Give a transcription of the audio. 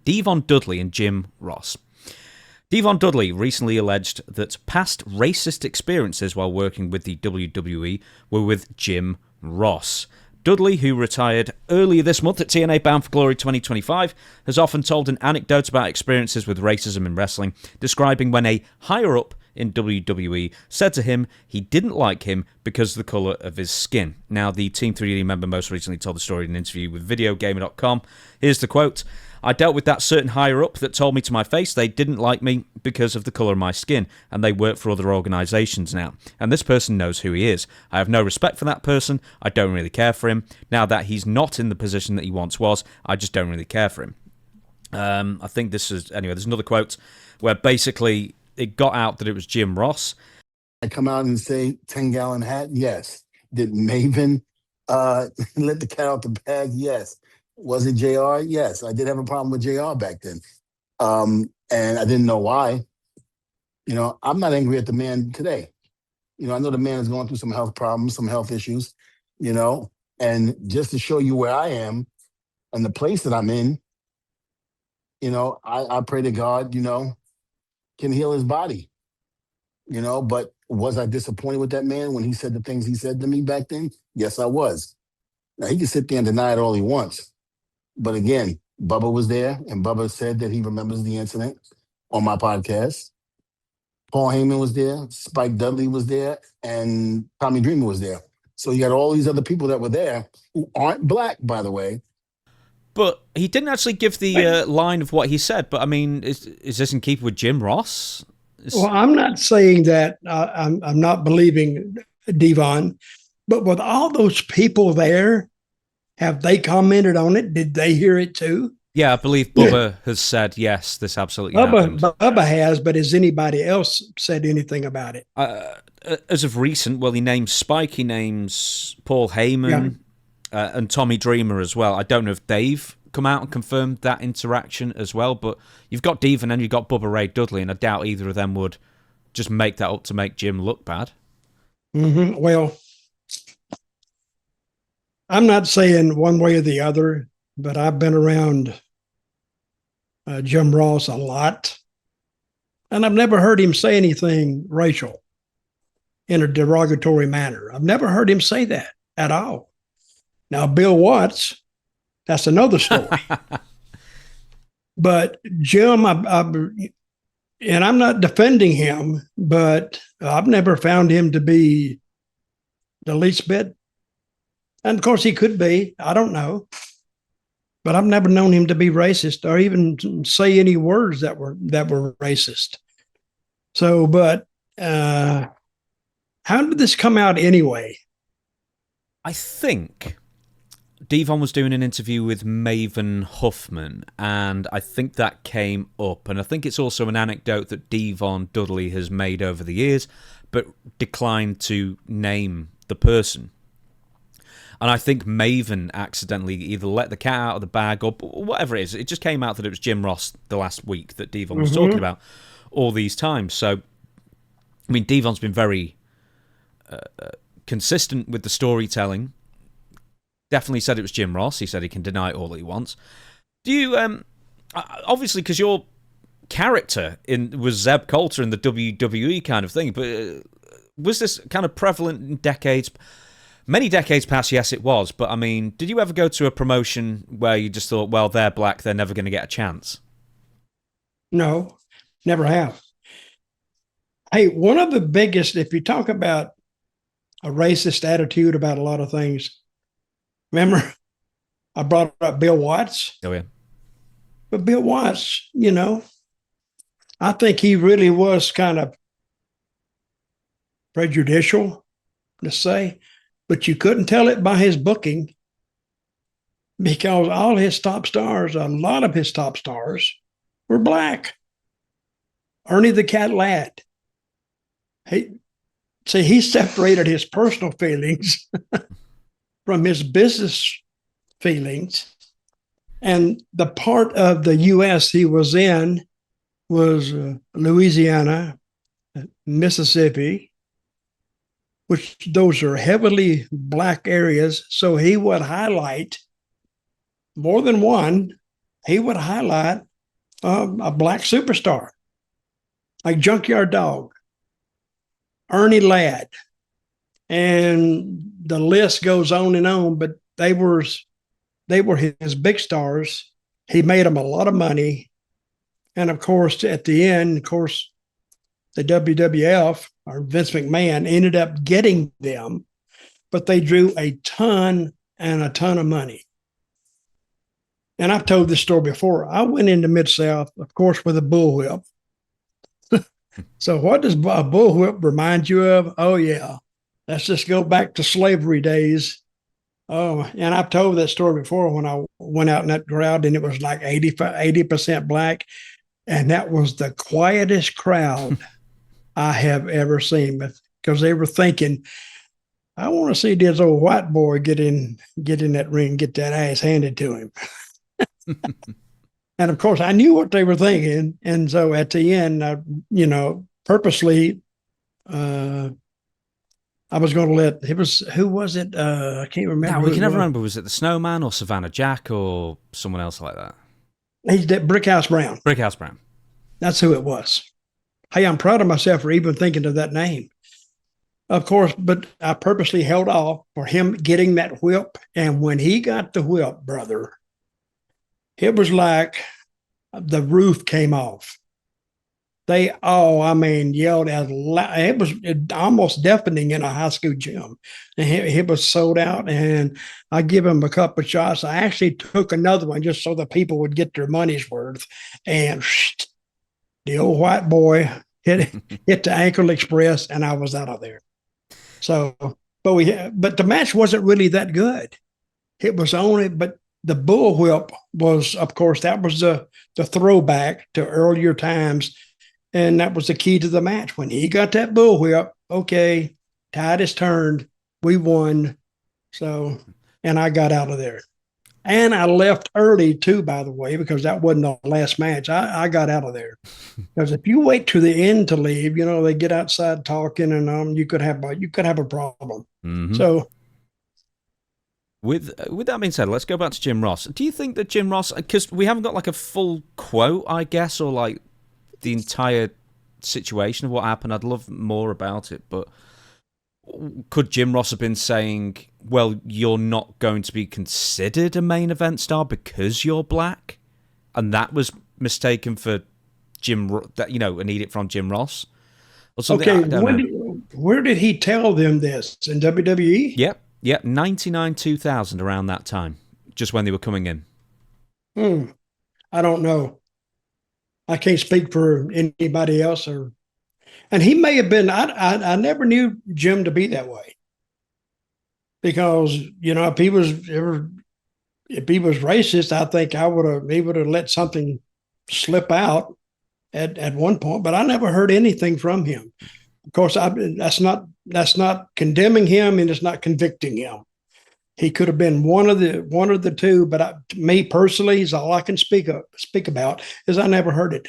Devon Dudley and Jim Ross. Devon Dudley recently alleged that past racist experiences while working with the WWE were with Jim Ross. Dudley, who retired earlier this month at TNA Bound for Glory 2025, has often told an anecdote about experiences with racism in wrestling, describing when a higher-up in WWE said to him he didn't like him because of the colour of his skin. Now, the Team 3D member most recently told the story in an interview with videogamer.com. Here's the quote. I dealt with that certain higher-up that told me to my face they didn't like me because of the colour of my skin, and they work for other organisations now. And this person knows who he is. I have no respect for that person. I don't really care for him. Now that he's not in the position that he once was, I just don't really care for him. I think this is... Anyway, there's another quote where basically it got out that it was Jim Ross. I come out and say 10-gallon hat? Yes. Did Maven let the cat out the bag? Yes. Was it JR? Yes. I did have a problem with JR back then. And I didn't know why. You know, I'm not angry at the man today. You know, I know the man is going through some health problems, some health issues, you know, and just to show you where I am and the place that I'm in, you know, I pray to God, you know, can heal his body, you know, but was I disappointed with that man when he said the things he said to me back then? Yes, I was. Now, he can sit there and deny it all he wants. But again, Bubba was there, and Bubba said that he remembers the incident on my podcast. Paul Heyman was there, Spike Dudley was there, and Tommy Dreamer was there. So you got all these other people that were there who aren't black, by the way. But he didn't actually give the line of what he said. But I mean, is this in keeping with Jim Ross? Well, I'm not saying that I'm not believing Devon, but with all those people there, have they commented on it? Did they hear it too? Yeah, I believe Bubba has said, yes, this absolutely happened. Bubba has, but has anybody else said anything about it? As of recent, well, he names Spike, he names Paul Heyman, and Tommy Dreamer as well. I don't know if they've come out and confirmed that interaction as well, but you've got Devon and you've got Bubba Ray Dudley, and I doubt either of them would just make that up to make Jim look bad. Mm-hmm. Well, I'm not saying one way or the other, but I've been around Jim Ross a lot, and I've never heard him say anything racial in a derogatory manner. I've never heard him say that at all. Now, Bill Watts, that's another story. But Jim, and I'm not defending him, but I've never found him to be the least bit. And of course, he could be. I don't know. But I've never known him to be racist or even say any words that were racist. So, but how did this come out anyway? I think Devon was doing an interview with Maven Huffman, and I think that came up. And I think it's also an anecdote that Devon Dudley has made over the years, but declined to name the person. And I think Maven accidentally either let the cat out of the bag or whatever it is. It just came out that it was Jim Ross the last week that Devon was talking about all these times. So, I mean, Devon's been very consistent with the storytelling. Definitely said it was Jim Ross. He said he can deny it all that he wants. Do you, obviously, because your character was Zeb Colter in the WWE kind of thing, but was this kind of prevalent in decades? Many decades past, yes, it was. But, I mean, did you ever go to a promotion where you just thought, well, they're black, they're never going to get a chance? No, never have. Hey, one of the biggest, if you talk about a racist attitude about a lot of things, remember I brought up Bill Watts? Oh, yeah. But Bill Watts, you know, I think he really was kind of prejudicial, to say. But you couldn't tell it by his booking because all his top stars, a lot of his top stars, were black. Ernie the Cat Ladd. He separated his personal feelings from his business feelings. And the part of the U.S. he was in was Louisiana, Mississippi, which those are heavily black areas. So he would highlight more than one. He would highlight A black superstar, like Junkyard Dog, Ernie Ladd, and the list goes on. But they were his big stars. He made them a lot of money, and of course, at the end, of course, the WWF or Vince McMahon ended up getting them, but they drew a ton of money. And I've told this story before. I went into Mid-South, of course, with a bullwhip. So what does a bullwhip remind you of? Oh, yeah. Let's just go back to slavery days. Oh, and I've told that story before when I went out in that crowd and it was like 80% black. And that was the quietest crowd I have ever seen, because they were thinking, I want to see this old white boy get in that ring, get that ass handed to him. And of course, I knew what they were thinking. And so at the end, purposely, I was going to who was it? I can't remember. No, we can never remember. Was it the Snowman or Savannah Jack or someone else like that? He's that Brickhouse Brown. Brickhouse Brown. That's who it was. Hey, I'm proud of myself for even thinking of that name. Of course, but I purposely held off for him getting that whip. And when he got the whip, brother, it was like the roof came off. They all, yelled as loud. It was almost deafening in a high school gym. And it was sold out. And I give him a couple of shots. I actually took another one just so the people would get their money's worth. And the old white boy hit the ankle express, and I was out of there. So, but the match wasn't really that good. It was but the bullwhip was, of course, that was the throwback to earlier times. And that was the key to the match. When he got that bullwhip, okay, tide is turned. We won. So, and I got out of there. And I left early too, by the way, because that wasn't the last match. I got out of there. Because if you wait to the end to leave, they get outside talking, and you could have a problem. Mm-hmm. So, with that being said, let's go back to Jim Ross. Do you think that Jim Ross, because we haven't got like a full quote, I guess, or like the entire situation of what happened? I'd love more about it, but could Jim Ross have been saying, well, you're not going to be considered a main event star because you're black, and that was mistaken for an edict from Jim Ross or something? Okay, where did he tell them this? In WWE? Yep, 99, 2000, around that time, just when they were coming in. I don't know. I can't speak for anybody else, and he may have been. I never knew Jim to be that way, because if he was racist, I think he would have let something slip out at one point. But I never heard anything from him. Of course, that's not condemning him, and it's not convicting him. He could have been one of the two, but me personally, is all I can speak about, is I never heard it.